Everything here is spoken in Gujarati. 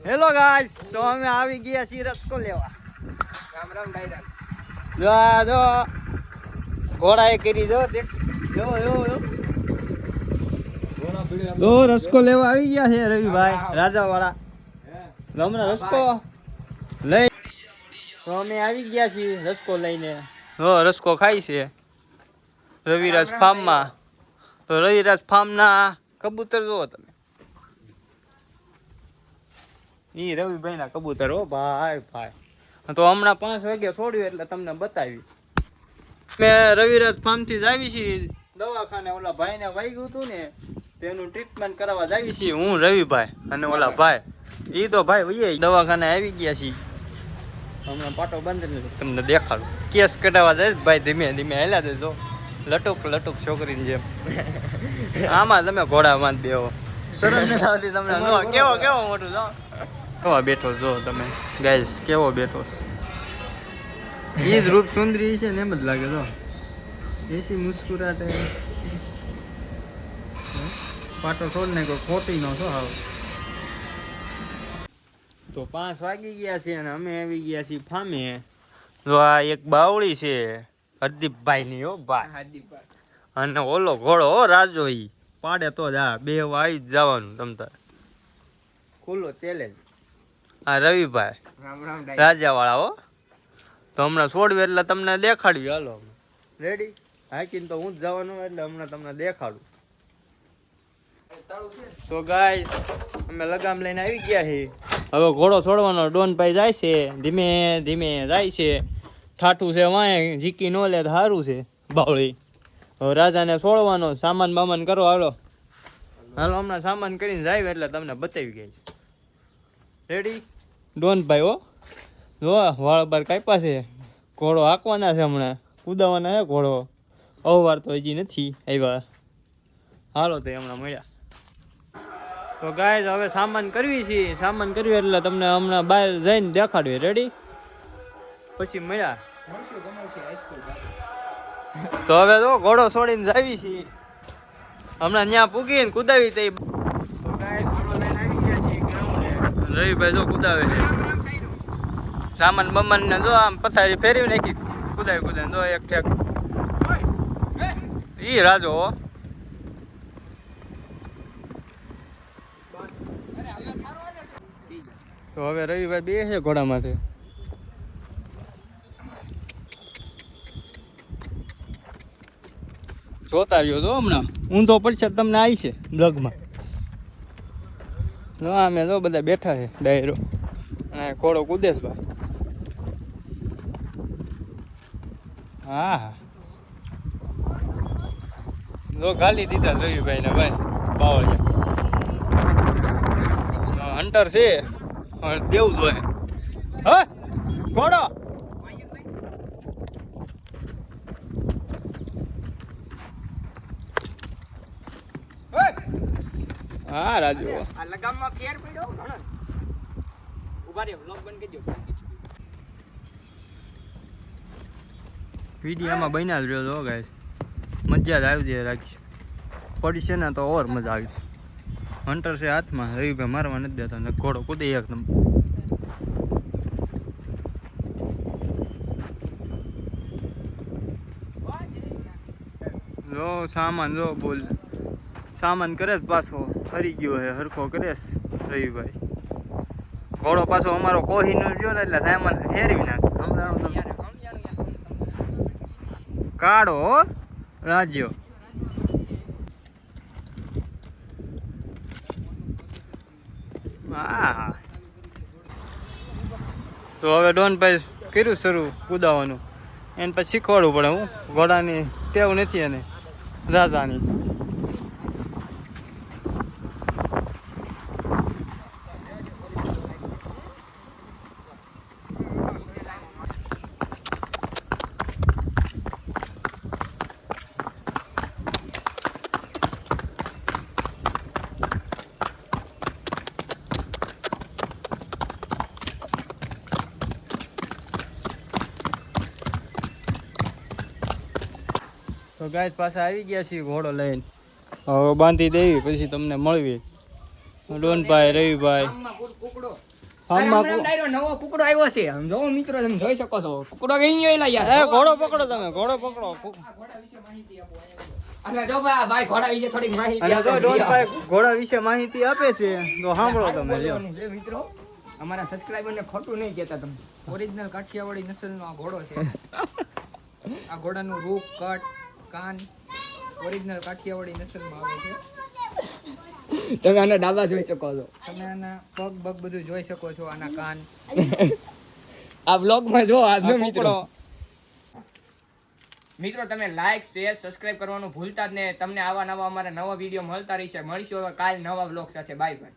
હેલો ગાઈસ, તો અમે આવી ગયા છીએ રસકો લેવા. રામ રામ ડાયરા. જો આ જો ઘોડાએ કરી જો જો તો રસકો લેવા આવી ગયા છે રવિભાઈ રાજાવાળા. હમણાં રસકો લઈ તો અમે આવી ગયા છીએ રસકો લઈને. રસકો ખાઈ છે રવિરાજ ફાર્મમાં. તો રવિરાજ ફાર્મના કબૂતર જુઓ તમે. ઈ રવિભાઈ ના કબૂતર હો ભાઈ ભાઈ. તો હમણાં 5 વાગે છોડ્યું એટલે તમને બતાવી. મેં રવિરાજ ફાર્મ થી જ આવી છીએ દવાખાને. ઓલા ભાઈ ને વાગ્યું હતું ને તેનું ટ્રીટમેન્ટ કરવા જ આવી છીએ હું રવિભાઈ અને ઓલા ભાઈ. ઈ તો ભાઈ વૈયા દવાખાને આવી ગયા છીએ. હમણાં પાટો બંધ તમને દેખાડું. કેસ કઢાવવા જાય ભાઈ, ધીમે ધીમે હેલા દેજો. લટુક લટુક છોકરીની જેમ. આમાં તમે ઘોડા બાંધ દેવો. શરમ નથી આવતી તમને? કેવો કેવો મોટું જો કેવો બેઠો જો તમે ગાઈસ, કેવો બેઠો છે. ઈ જ રૂપ સુંદરી છે ને એમ જ લાગે તો. એસી મુસ્કુરાટે પાટો છોડ ને કોઈ ખોટી નો છો હાવ. તો 5 વાગી ગયા છે અને અમે આવી ગયા છીએ ફામે. તો આ એક બાવળી છે હરદીપભાઈ ની હો ભાઈ. અને ઓલો ઘોડો હો રાજો, ઈ પાડે તો જ આ 2 આવી જ જવાનું તમ તાર. ખુલ્લો ચેલેન્જ. આ રવિભાઈ રામ રામ રાજા વાળા હો. તો હમણાં છોડવે એટલે તમને દેખાડ્યું. હાલો રેડી હાકીને તો હું જ જવાનું એટલે હમણાં તમને દેખાડું. તો ગાઈસ અમે લગામ લઈને આવી ગયા છીએ. હવે ઘોડો છોડવાનો ડોનભાઈ જાય છે ધીમે ધીમે જાય છે. ઠાઠું છે વાંય જીકી નો લે તો સારું છે બાવળી. હવે રાજાને છોડવાનો સામાન બામાન કરો. હાલો હાલો હમણાં સામાન કરીને જાય એટલે તમને બતાવી ગઈ. રેડી ડોનભાઈ હો. જો વાળ બાર કાપ્યા છે. ઘોડો હાંકવાના છે હમણાં કુદાવાના છે ઘોડો. અવવાર તો હજી નથી આવ્યા. હાલો તો હમણાં મળ્યા. તો ગાઈસ હવે સામાન કરવી છે. સામાન કરવી એટલે તમને હમણાં બહાર જઈને દેખાડવી. રેડી પછી મળ્યા. તો હવે તો ઘોડો છોડીને જાવી છીએ. હમણાં ત્યાં પૂગીને કુદાવી તઈ. તો ગાઈસ ઘોડો લઈને આવી ગયા છીએ ગ્રાઉન્ડે. રવિભાઈ જો કુદાવે છે. સામાન બમાન ને જો આમ પથારી ફેરવી નાખી કુદાવી કુદાવી જો એક ઠેક. ઈ રાજો હો. તો હવે રવિભાઈ બે છે ઘોડામાંથી. જોતા રહ્યો તો હમણાં ઊંધો પડશે તમને આવી છે બ્લોગમાં. જો અમે જો બધા બેઠા છે ડાયરો. હા ઘોડો કુદેશ ભાઈ. હા જો ગાલી દીધા રવિભાઈ ને ભાઈ બાવળિયા. હન્ટર છે દેવું જોઈએ. હા ઘોડો હા રાજુ આ લગામમાં ફેર પડ્યો ઘણો. ઉભા રે વ્લોગ બંધ કરજો. વિડીયોમાં બન્યા જ રહ્યો છો ગાઈસ. મજા જ આવી જાય રાખી પડશે ને તો ઓર મજા આવી. હન્ટર છે હાથમાં. રવિભાઈ મારવા નથી દેતા ને ઘોડો કૂદે એક નંબર. જો સામાન જો બોલ સામાન કરે જ પાછો ફરી ગયો હે હરખો કરે રવિભાઈ. ઘોડો પાછો અમારો કોહીનો ગયો ને એટલે સામાન ફેરવી નાખે. સમજાણું તમને? કાઢો રાજ્યો. હા તો હવે ડોનભાઈ કર્યું શરૂ કુદાવાનું. એને પછી શીખવાડવું પડે. હું ઘોડાની ટેવ નથી એને રાજાની. તો ગાઈસ પાછા આવી ગયા છીએ ઘોડો લઈને. હવે બાંધી દેવી પછી તમને મળવી. ડોનભાઈ રવિભાઈ આમમાં કુકડો ફાર્મમાં રામ રામ ડાયરો નવો કુકડો આવ્યો છે આમ જો મિત્રો તમે જોઈ શકો છો કુકડો કઈ ગયો એલા યાર એ ઘોડો પકડો તમે ઘોડો પકડો આ ઘોડા વિશે માહિતી આપો અને જો ભાઈ ઘોડા વિશે થોડીક માહિતી અને જો આપો. ડોનભાઈ ઘોડા વિશે માહિતી આપે છે તો સાંભળો તમે લ્યો છે મિત્રો અમારા સબસ્ક્રાઇબર ને ખોટું નહીં કહેતા તમે ઓરિજિનલ કાઠિયાવાડી નસલનો આ ઘોડો છે આ ઘોડાનું રૂપ કટ કાન ઓરિજિનલ કાઠિયાવાડી નસલમાં આવે છે તમે આના ડાબા જોઈ શકો છો તમે આના પગ બગ બધું જોઈ શકો છો આના કાન આ બ્લોગ માં જો આજનો આ મિત્રો કુકડો મિત્રો તમે લાઈક શેર સબસ્ક્રાઇબ કરવાનું ભૂલતા જ નહીં તમને આવા નવા અમારા નવા વિડીયો મળતા રહેશે મળીશું હવે કાલ નવા બ્લોગ સાથે બાય બાય